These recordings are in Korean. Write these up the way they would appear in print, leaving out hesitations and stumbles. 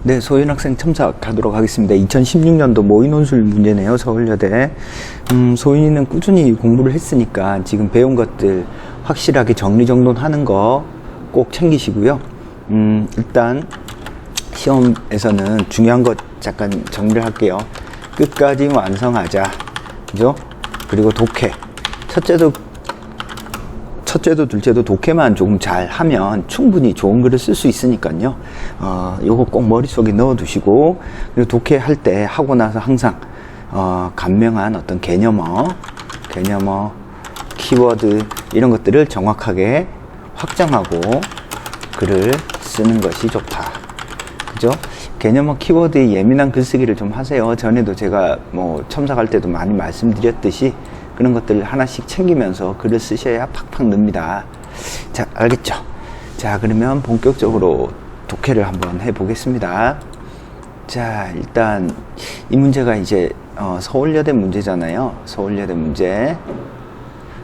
네, 소연 학생 첨삭하도록 하겠습니다. 2016년도 모의논술 문제네요, 서울여대. 소연이는 꾸준히 공부를 했으니까 지금 배운 것들 확실하게 정리정돈하는 거 꼭 챙기시고요. 일단 시험에서는 중요한 것 잠깐 정리를 할게요. 끝까지 완성하자, 그죠? 그리고 독해. 첫째도 둘째도 독해만 조금 잘 하면 충분히 좋은 글을 쓸 수 있으니까요. 요거 꼭 머릿속에 넣어 두시고, 그리고 독해 할 때 하고 나서 항상 간명한 어떤 개념어, 키워드 이런 것들을 정확하게 확정하고 글을 쓰는 것이 좋다. 그죠? 개념어 키워드에 예민한 글쓰기를 좀 하세요. 전에도 제가 뭐 첨삭할 때도 많이 말씀드렸듯이 그런 것들 하나씩 챙기면서 글을 쓰셔야 팍팍 늡니다. 자, 알겠죠? 자, 그러면 본격적으로 독해를 한번 해보겠습니다. 자, 일단 이 문제가 이제 서울여대 문제잖아요. 서울여대 문제.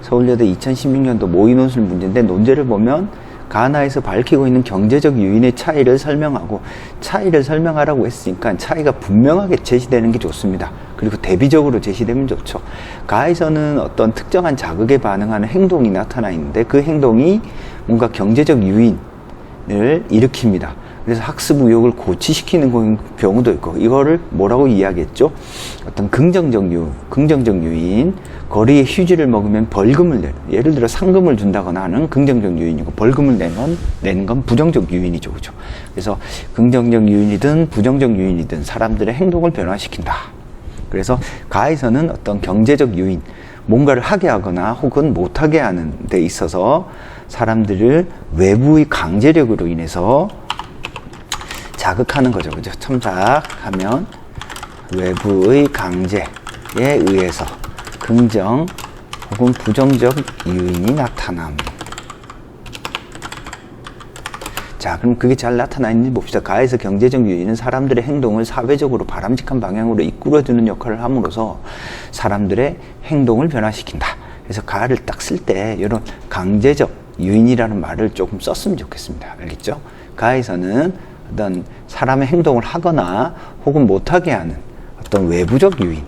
서울여대 2016년도 모의논술 문제인데, 논제를 보면 가나에서 밝히고 있는 경제적 유인의 차이를 설명하고, 차이를 설명하라고 했으니까 차이가 분명하게 제시되는 게 좋습니다. 그리고 대비적으로 제시되면 좋죠. 가에서는 어떤 특정한 자극에 반응하는 행동이 나타나 있는데, 그 행동이 뭔가 경제적 유인을 일으킵니다. 그래서 학습 의욕을 고취시키는 경우도 있고, 이거를 뭐라고 이야기했죠? 어떤 긍정적 유인, 거리에 휴지를 먹으면 벌금을 내는, 예를 들어 상금을 준다거나 하는 긍정적 유인이고, 벌금을 내는 건 부정적 유인이죠, 그죠? 그래서 긍정적 유인이든 부정적 유인이든 사람들의 행동을 변화시킨다. 그래서 가에서는 어떤 경제적 유인, 뭔가를 하게 하거나 혹은 못하게 하는 데 있어서 사람들을 외부의 강제력으로 인해서 자극하는 거죠. 그죠? 첨삭하면 외부의 강제에 의해서 긍정 혹은 부정적 유인이 나타남. 자, 그럼 그게 잘 나타나 있는지 봅시다. 가에서 경제적 유인은 사람들의 행동을 사회적으로 바람직한 방향으로 이끌어주는 역할을 함으로써 사람들의 행동을 변화시킨다. 그래서 가를 딱 쓸 때 이런 강제적 유인이라는 말을 조금 썼으면 좋겠습니다. 알겠죠? 가에서는 어떤 사람의 행동을 하거나 혹은 못하게 하는 어떤 외부적 유인,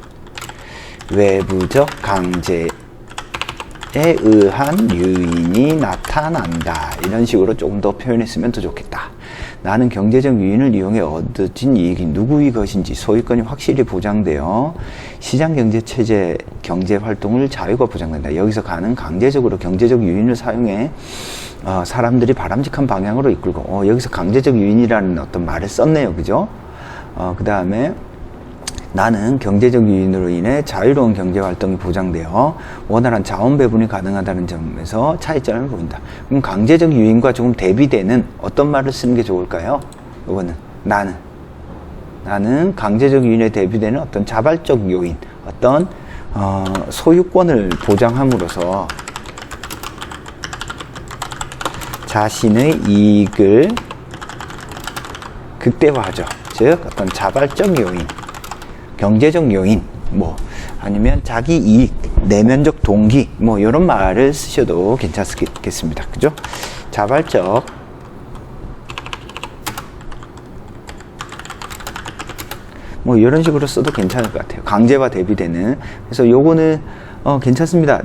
외부적 강제에 의한 유인이 나타난다. 이런 식으로 조금 더 표현했으면 더 좋겠다. 나는 경제적 유인을 이용해 얻어진 이익이 누구의 것인지 소유권이 확실히 보장되어 시장경제체제 경제활동을 자유가 보장된다. 여기서 가는 강제적으로 경제적 유인을 사용해 사람들이 바람직한 방향으로 이끌고, 여기서 강제적 유인이라는 어떤 말을 썼네요. 그죠? 그 다음에 나는 경제적 유인으로 인해 자유로운 경제활동이 보장되어 원활한 자원 배분이 가능하다는 점에서 차이점을 보인다. 그럼 강제적 유인과 조금 대비되는 어떤 말을 쓰는 게 좋을까요? 이거는 나는 강제적 유인에 대비되는 어떤 자발적 요인, 어떤 소유권을 보장함으로써 자신의 이익을 극대화하죠. 즉 어떤 자발적 요인, 경제적 요인, 아니면 자기 이익, 내면적 동기, 이런 말을 쓰셔도 괜찮겠습니다. 그죠? 자발적, 이런 식으로 써도 괜찮을 것 같아요. 강제와 대비되는. 그래서 요거는, 괜찮습니다.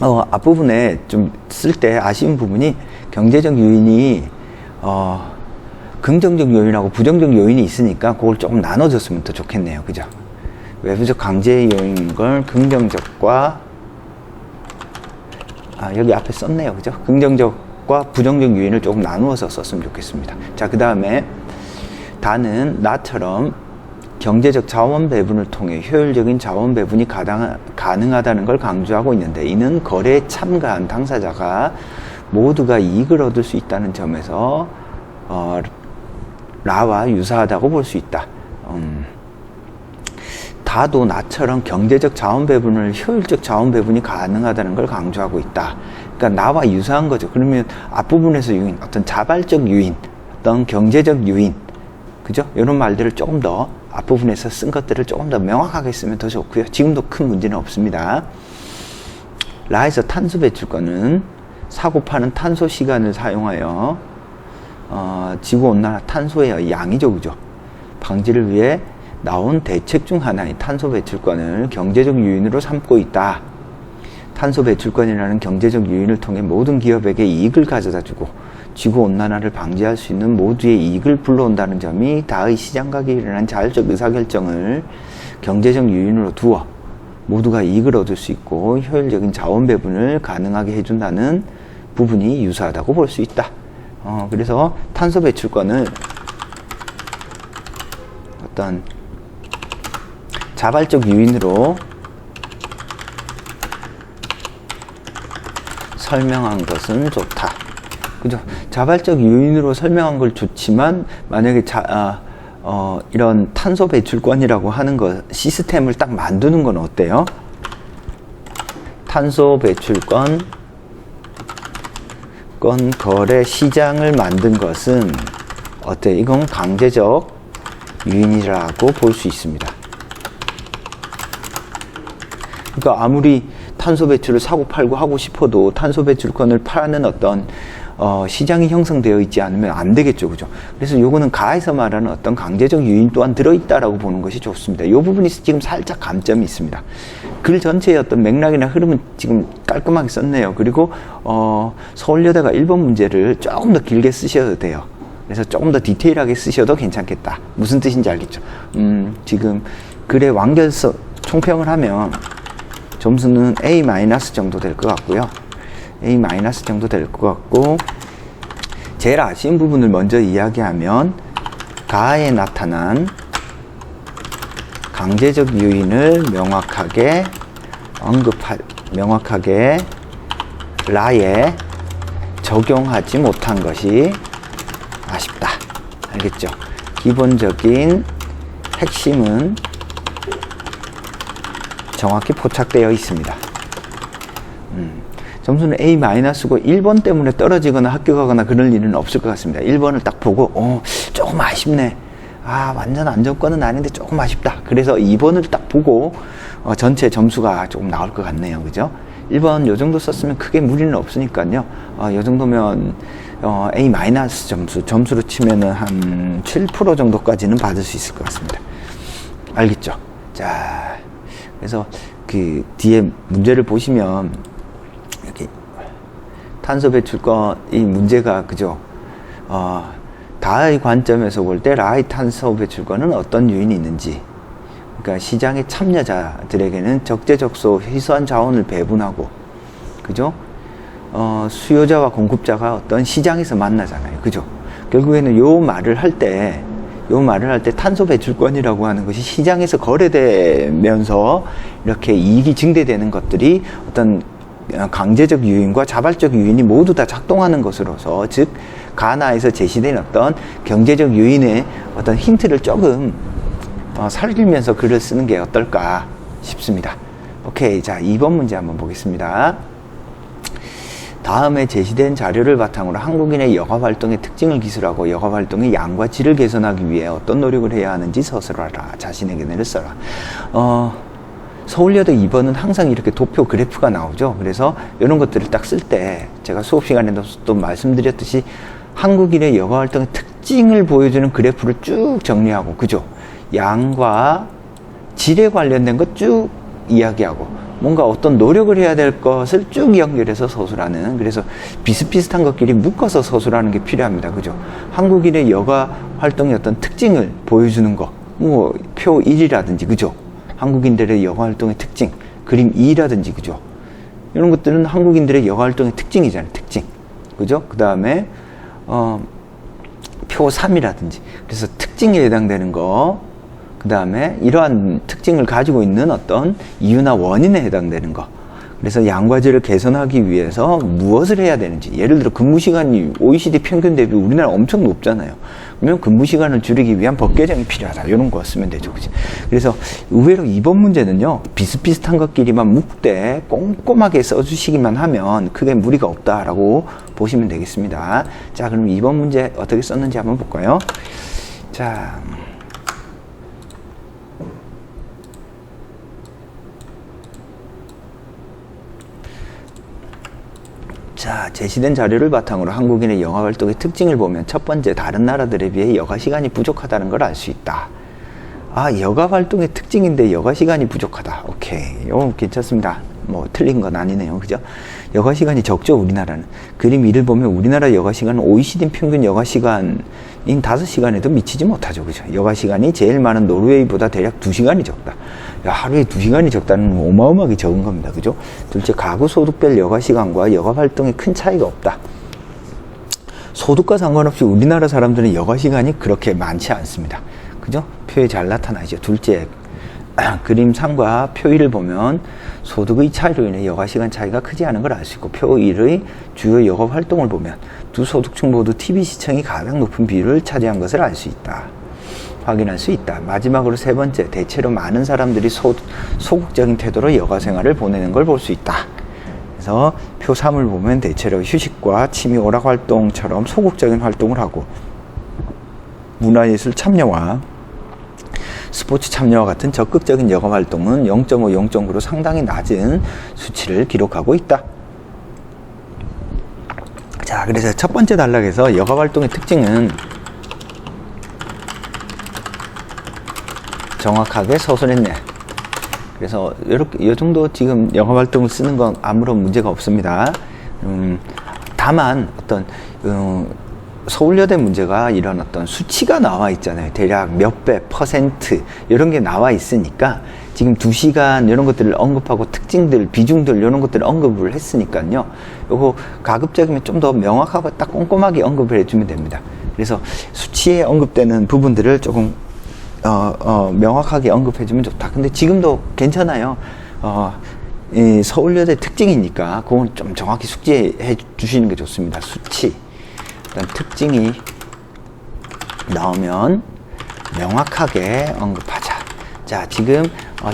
앞부분에 좀 쓸 때 아쉬운 부분이 경제적 유인이, 긍정적 요인하고 부정적 요인이 있으니까 그걸 조금 나눠줬으면 더 좋겠네요. 그죠? 외부적 강제 요인인 걸 긍정적과, 여기 앞에 썼네요. 그죠? 긍정적과 부정적 요인을 조금 나누어서 썼으면 좋겠습니다. 자, 그 다음에 다는 나처럼 경제적 자원 배분을 통해 효율적인 자원 배분이 가능하다는 걸 강조하고 있는데, 이는 거래에 참가한 당사자가 모두가 이익을 얻을 수 있다는 점에서 나와 유사하다고 볼 수 있다. 다도 나처럼 경제적 자원 배분을 효율적 자원 배분이 가능하다는 걸 강조하고 있다. 그러니까 나와 유사한 거죠. 그러면 앞부분에서 유인, 어떤 자발적 유인, 어떤 경제적 유인, 그죠? 이런 말들을 조금 더 앞부분에서 쓴 것들을 조금 더 명확하게 쓰면 더 좋고요. 지금도 큰 문제는 없습니다. 라에서 탄소 배출권은 사고 파는 탄소 시간을 사용하여 지구온난화 탄소의 양이죠, 그죠? 방지를 위해 나온 대책 중 하나인 탄소 배출권을 경제적 요인으로 삼고 있다. 탄소 배출권이라는 경제적 요인을 통해 모든 기업에게 이익을 가져다주고 지구온난화를 방지할 수 있는 모두의 이익을 불러온다는 점이 다의 시장가격에 일어난 자율적 의사결정을 경제적 요인으로 두어 모두가 이익을 얻을 수 있고 효율적인 자원 배분을 가능하게 해준다는 부분이 유사하다고 볼 수 있다. 그래서 탄소 배출권을 어떤 자발적 요인으로 설명한 것은 좋다. 그죠? 자발적 요인으로 설명한 걸 좋지만, 만약에 이런 탄소 배출권이라고 하는 거, 시스템을 딱 만드는 건 어때요? 탄소 배출권 거래 시장을 만든 것은 어때? 이건 강제적 요인이라고 볼 수 있습니다. 그러니까 아무리 탄소 배출을 사고 팔고 하고 싶어도 탄소 배출권을 파는 어떤 시장이 형성되어 있지 않으면 안 되겠죠. 그죠? 그래서 요거는 가에서 말하는 어떤 강제적 요인 또한 들어있다라고 보는 것이 좋습니다. 요 부분이 지금 살짝 감점이 있습니다. 글 전체의 어떤 맥락이나 흐름은 지금 깔끔하게 썼네요. 그리고 서울여대가 1번 문제를 조금 더 길게 쓰셔도 돼요. 그래서 조금 더 디테일하게 쓰셔도 괜찮겠다. 무슨 뜻인지 알겠죠? 지금 글의 완결서 총평을 하면 점수는 A- 정도 될 것 같고요. A- 정도 될 것 같고, 제일 아쉬운 부분을 먼저 이야기하면 가에 나타난 강제적 요인을 명확하게 라에 적용하지 못한 것이 아쉽다. 알겠죠? 기본적인 핵심은 정확히 포착되어 있습니다. 점수는 A-고 1번 때문에 떨어지거나 합격하거나 그럴 일은 없을 것 같습니다. 1번을 딱 보고 조금 아쉽네. 완전 안정권은 아닌데 조금 아쉽다. 그래서 2번을 딱 보고 전체 점수가 조금 나올 것 같네요. 그죠? 1번 요 정도 썼으면 크게 무리는 없으니까요. 요 정도면 A- 점수로 치면은 한 7% 정도까지는 받을 수 있을 것 같습니다. 알겠죠? 자, 그래서 그 뒤에 문제를 보시면 이렇게 탄소 배출권 이 문제가 그죠? 다의 관점에서 볼 때 라의 탄소 배출권은 어떤 요인이 있는지, 그러니까 시장의 참여자들에게는 적재적소 희소한 자원을 배분하고, 그죠? 수요자와 공급자가 어떤 시장에서 만나잖아요. 그죠? 결국에는 요 말을 할 때 탄소 배출권이라고 하는 것이 시장에서 거래되면서 이렇게 이익이 증대되는 것들이 어떤 강제적 요인과 자발적 요인이 모두 다 작동하는 것으로서, 즉 가나에서 제시된 어떤 경제적 요인의 어떤 힌트를 조금 살리면서 글을 쓰는 게 어떨까 싶습니다. 오케이. 자, 2번 문제 한번 보겠습니다. 다음에 제시된 자료를 바탕으로 한국인의 여가활동의 특징을 기술하고 여가활동의 양과 질을 개선하기 위해 어떤 노력을 해야 하는지 서술하라. 자신의 견해를 써라. 서울여대 2번은 항상 이렇게 도표 그래프가 나오죠. 그래서 이런 것들을 딱 쓸 때 제가 수업 시간에도 또 말씀드렸듯이 한국인의 여가활동의 특징을 보여주는 그래프를 쭉 정리하고, 그죠? 양과 질에 관련된 것 쭉 이야기하고, 뭔가 어떤 노력을 해야 될 것을 쭉 연결해서 서술하는, 그래서 비슷비슷한 것끼리 묶어서 서술하는 게 필요합니다. 그죠? 한국인의 여가 활동의 어떤 특징을 보여주는 거, 뭐 표 1이라든지, 그죠? 한국인들의 여가 활동의 특징, 그림 2라든지, 그죠? 이런 것들은 한국인들의 여가 활동의 특징이잖아요. 특징. 그죠? 그 다음에 표 3이라든지. 그래서 특징에 해당되는 거, 그 다음에 이러한 특징을 가지고 있는 어떤 이유나 원인에 해당되는 거. 그래서 양과 질을 개선하기 위해서 무엇을 해야 되는지. 예를 들어 근무시간이 OECD 평균 대비 우리나라 엄청 높잖아요. 그러면 근무시간을 줄이기 위한 법 개정이 필요하다. 이런 거 쓰면 되죠. 그치? 그래서 의외로 이번 문제는요, 비슷비슷한 것끼리만 묶되 꼼꼼하게 써주시기만 하면 크게 무리가 없다라고 보시면 되겠습니다. 자, 그럼 이번 문제 어떻게 썼는지 한번 볼까요? 자. 자, 제시된 자료를 바탕으로 한국인의 여가 활동의 특징을 보면 첫 번째, 다른 나라들에 비해 여가 시간이 부족하다는 걸 알 수 있다. 여가 활동의 특징인데 여가 시간이 부족하다. 오케이. 괜찮습니다. 뭐 틀린 건 아니네요. 그죠? 여가 시간이 적죠, 우리나라는. 그림 1을 보면 우리나라 여가 시간은 OECD 평균 여가 시간인 5시간에도 미치지 못하죠. 그죠? 여가 시간이 제일 많은 노르웨이보다 대략 2시간이 적다. 야, 하루에 2시간이 적다는 건 어마어마하게 적은 겁니다. 그죠? 둘째, 가구 소득별 여가 시간과 여가 활동에 큰 차이가 없다. 소득과 상관없이 우리나라 사람들은 여가 시간이 그렇게 많지 않습니다. 그죠? 표에 잘 나타나죠. 둘째, 그림 3과 표 1을 보면 소득의 차이로 인해 여가 시간 차이가 크지 않은 걸 알 수 있고, 표 1의 주요 여가 활동을 보면 두 소득층 모두 TV 시청이 가장 높은 비율을 차지한 것을 알 수 있다. 확인할 수 있다. 마지막으로 세 번째, 대체로 많은 사람들이 소극적인 태도로 여가 생활을 보내는 걸 볼 수 있다. 그래서 표 3을 보면 대체로 휴식과 취미 오락 활동처럼 소극적인 활동을 하고, 문화예술 참여와 스포츠 참여와 같은 적극적인 여가 활동은 0.5, 0.9로 상당히 낮은 수치를 기록하고 있다. 자, 그래서 첫 번째 단락에서 여가 활동의 특징은 정확하게 서술했네. 그래서 이렇게 이 정도 지금 여가 활동을 쓰는 건 아무런 문제가 없습니다. 다만 어떤 서울여대 문제가 이런 어떤 수치가 나와 있잖아요. 대략 몇 배, 퍼센트 이런 게 나와 있으니까 지금 2시간 이런 것들을 언급하고 특징들, 비중들 이런 것들을 언급을 했으니까요. 요거 가급적이면 좀 더 명확하고 딱 꼼꼼하게 언급을 해주면 됩니다. 그래서 수치에 언급되는 부분들을 조금 명확하게 언급해주면 좋다. 근데 지금도 괜찮아요. 이 서울여대 특징이니까 그건 좀 정확히 숙지해 주시는 게 좋습니다. 수치. 특징이 나오면 명확하게 언급하자. 자, 지금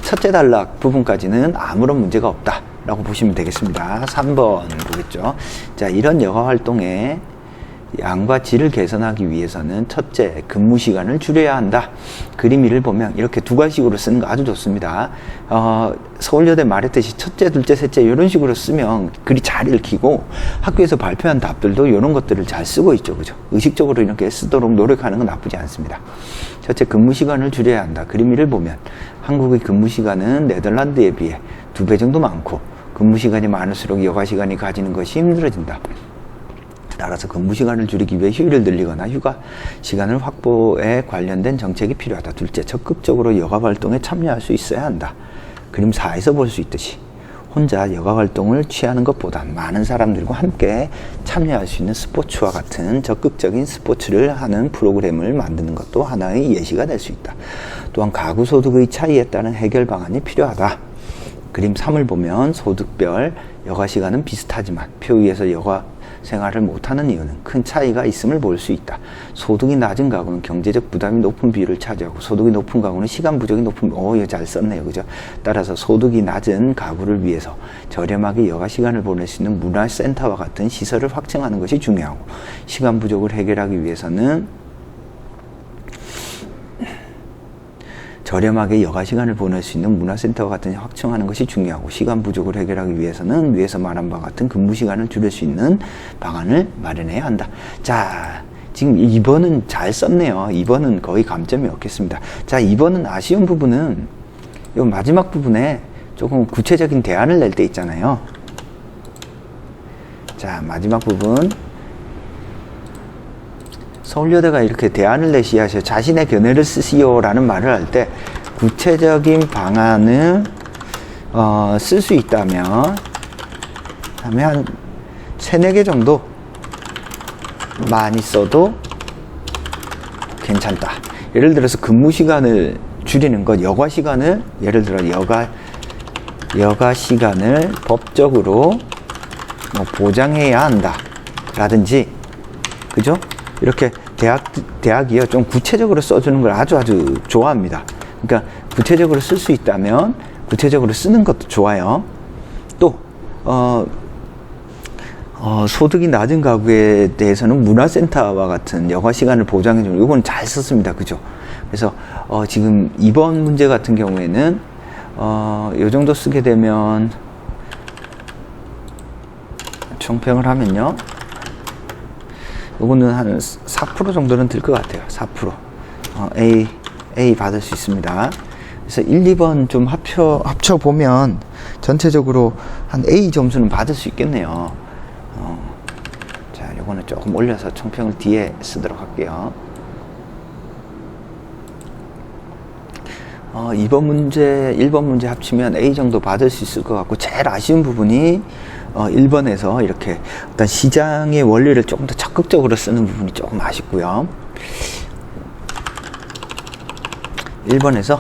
첫째 단락 부분까지는 아무런 문제가 없다 라고 보시면 되겠습니다. 3번 보겠죠. 자, 이런 여가 활동에 양과 질을 개선하기 위해서는 첫째, 근무 시간을 줄여야 한다. 그림 1을 보면 이렇게 두 가지식으로 쓰는 거 아주 좋습니다. 서울여대 말했듯이 첫째, 둘째, 셋째 이런 식으로 쓰면 글이 잘 읽히고 학교에서 발표한 답들도 이런 것들을 잘 쓰고 있죠. 그죠? 의식적으로 이렇게 쓰도록 노력하는 건 나쁘지 않습니다. 첫째, 근무 시간을 줄여야 한다. 그림 1을 보면 한국의 근무 시간은 네덜란드에 비해 2배 정도 많고, 근무 시간이 많을수록 여가 시간이 가지는 것이 힘들어진다. 따라서 근무 시간을 줄이기 위해 휴일을 늘리거나 휴가 시간을 확보에 관련된 정책이 필요하다. 둘째, 적극적으로 여가 활동에 참여할 수 있어야 한다. 그림 4에서 볼 수 있듯이 혼자 여가 활동을 취하는 것보다 많은 사람들과 함께 참여할 수 있는 스포츠와 같은 적극적인 스포츠를 하는 프로그램을 만드는 것도 하나의 예시가 될 수 있다. 또한 가구 소득의 차이에 따른 해결 방안이 필요하다. 그림 3을 보면 소득별 여가 시간은 비슷하지만 표 위에서 여가 생활을 못하는 이유는 큰 차이가 있음을 볼 수 있다. 소득이 낮은 가구는 경제적 부담이 높은 비율을 차지하고, 소득이 높은 가구는 시간 부족이 높은, 이거 잘 썼네요. 그죠? 따라서 소득이 낮은 가구를 위해서 저렴하게 여가 시간을 보낼 수 있는 문화센터와 같은 시설을 확충하는 것이 중요하고, 시간 부족을 해결하기 위해서는 저렴하게 여가 시간을 보낼 수 있는 문화센터와 같은 확충하는 것이 중요하고, 시간 부족을 해결하기 위해서는 위에서 말한 바와 같은 근무 시간을 줄일 수 있는 방안을 마련해야 한다. 자, 지금 2번은 잘 썼네요. 2번은 거의 감점이 없겠습니다. 자, 2번은 아쉬운 부분은 이 마지막 부분에 조금 구체적인 대안을 낼 때 있잖아요. 자, 마지막 부분. 서울여대가 이렇게 대안을 내시하셔 자신의 견해를 쓰시오 라는 말을 할 때 구체적인 방안을 쓸 수 있다면 한 3-4개 정도 많이 써도 괜찮다. 예를 들어서 근무 시간을 줄이는 것, 여가 시간을 예를 들어 여가 시간을 법적으로 보장해야 한다 라든지, 그죠? 이렇게 대학이요, 좀 구체적으로 써주는 걸 아주 좋아합니다. 그러니까 구체적으로 쓸 수 있다면 구체적으로 쓰는 것도 좋아요. 또 소득이 낮은 가구에 대해서는 문화센터와 같은 여가 시간을 보장해주는, 이건 잘 썼습니다. 그죠? 그래서 지금 2번 문제 같은 경우에는 이 정도 쓰게 되면 총평을 하면요, 요거는 한 4% 정도는 들 것 같아요. 4%. A 받을 수 있습니다. 그래서 1, 2번 좀 합쳐보면 전체적으로 한 A 점수는 받을 수 있겠네요. 자, 요거는 조금 올려서 총평을 뒤에 쓰도록 할게요. 2번 문제, 1번 문제 합치면 A 정도 받을 수 있을 것 같고, 제일 아쉬운 부분이 1번에서 이렇게 어떤 시장의 원리를 조금 더 적극적으로 쓰는 부분이 조금 아쉽고요. 1번에서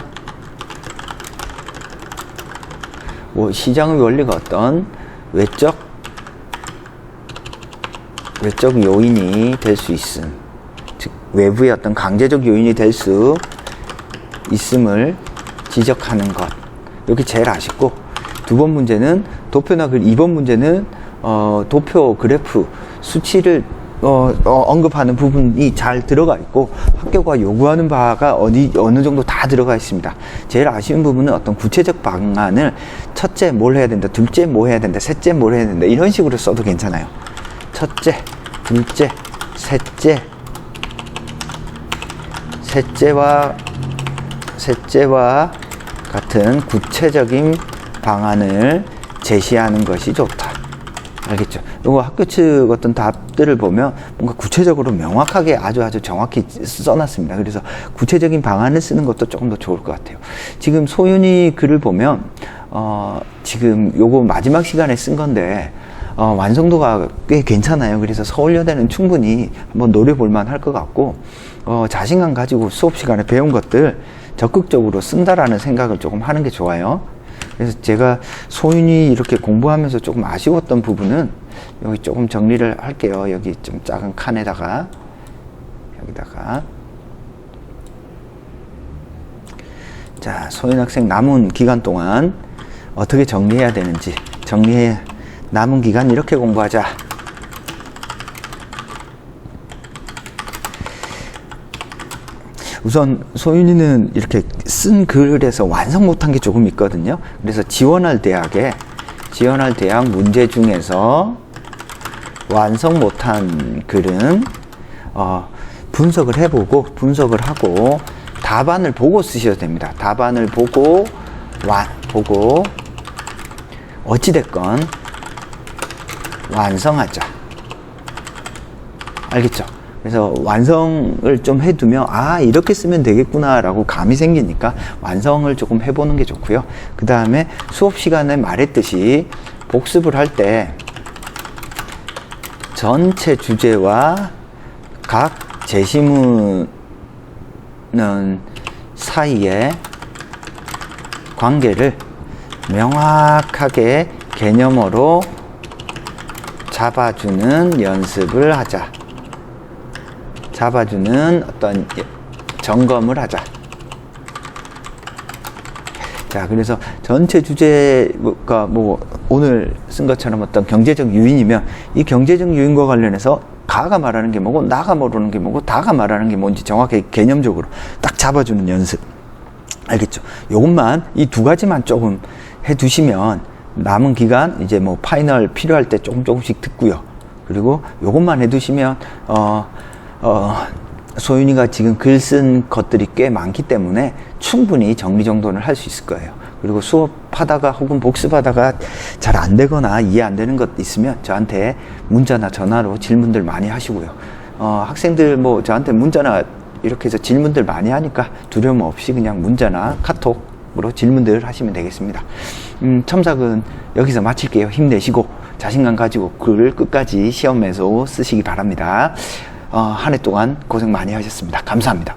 뭐 시장의 원리가 어떤 외적 요인이 될 수 있음, 즉 외부의 어떤 강제적 요인이 될 수 있음을 지적하는 것, 여기 제일 아쉽고, 2번 문제는 도표나 2번 문제는 도표 그래프 수치를 언급하는 부분이 잘 들어가 있고, 학교가 요구하는 바가 어느 정도 다 들어가 있습니다. 제일 아쉬운 부분은 어떤 구체적 방안을 첫째 뭘 해야 된다, 둘째 뭐 해야 된다, 셋째 뭘 해야 된다, 이런 식으로 써도 괜찮아요. 첫째, 둘째, 셋째와 같은 구체적인 방안을 제시하는 것이 좋다. 알겠죠? 이거 학교 측 어떤 답들을 보면 뭔가 구체적으로 명확하게 아주 정확히 써놨습니다. 그래서 구체적인 방안을 쓰는 것도 조금 더 좋을 것 같아요. 지금 소윤이 글을 보면 지금 요거 마지막 시간에 쓴 건데 완성도가 꽤 괜찮아요. 그래서 서울여대는 충분히 한번 노려볼 만할 것 같고, 자신감 가지고 수업 시간에 배운 것들 적극적으로 쓴다라는 생각을 조금 하는 게 좋아요. 그래서 제가 소윤이 이렇게 공부하면서 조금 아쉬웠던 부분은 여기 조금 정리를 할게요. 여기 좀 작은 칸에다가 여기다가, 자, 소윤 학생 남은 기간 동안 어떻게 정리해야 되는지, 남은 기간 이렇게 공부하자. 우선 소윤이는 이렇게 쓴 글에서 완성 못한 게 조금 있거든요. 그래서 지원할 대학 문제 중에서 완성 못한 글은 분석을 하고 답안을 보고 쓰셔도 됩니다. 답안을 보고 어찌됐건 완성하자. 알겠죠? 그래서 완성을 좀 해두면 이렇게 쓰면 되겠구나 라고 감이 생기니까 완성을 조금 해보는 게 좋고요. 그 다음에 수업 시간에 말했듯이 복습을 할 때 전체 주제와 각 제시문은 사이의 관계를 명확하게 개념어로 잡아주는 연습을 하자. 잡아주는 어떤 점검을 하자. 자, 그래서 전체 주제가 오늘 쓴 것처럼 어떤 경제적 유인이면 이 경제적 유인과 관련해서 가가 말하는 게 뭐고, 나가 모르는 게 뭐고, 다가 말하는 게 뭔지 정확하게 개념적으로 딱 잡아주는 연습. 알겠죠? 요것만, 이 두 가지만 조금 해두시면 남은 기간 이제 파이널 필요할 때 조금씩 듣고요. 그리고 요것만 해두시면 소윤이가 지금 글 쓴 것들이 꽤 많기 때문에 충분히 정리정돈을 할 수 있을 거예요. 그리고 수업하다가 혹은 복습하다가 잘 안 되거나 이해 안 되는 것 있으면 저한테 문자나 전화로 질문들 많이 하시고요. 학생들 저한테 문자나 이렇게 해서 질문들 많이 하니까 두려움 없이 그냥 문자나 카톡으로 질문들 하시면 되겠습니다. 첨삭은 여기서 마칠게요. 힘내시고 자신감 가지고 글을 끝까지 시험에서 쓰시기 바랍니다. 한 해 동안 고생 많이 하셨습니다. 감사합니다.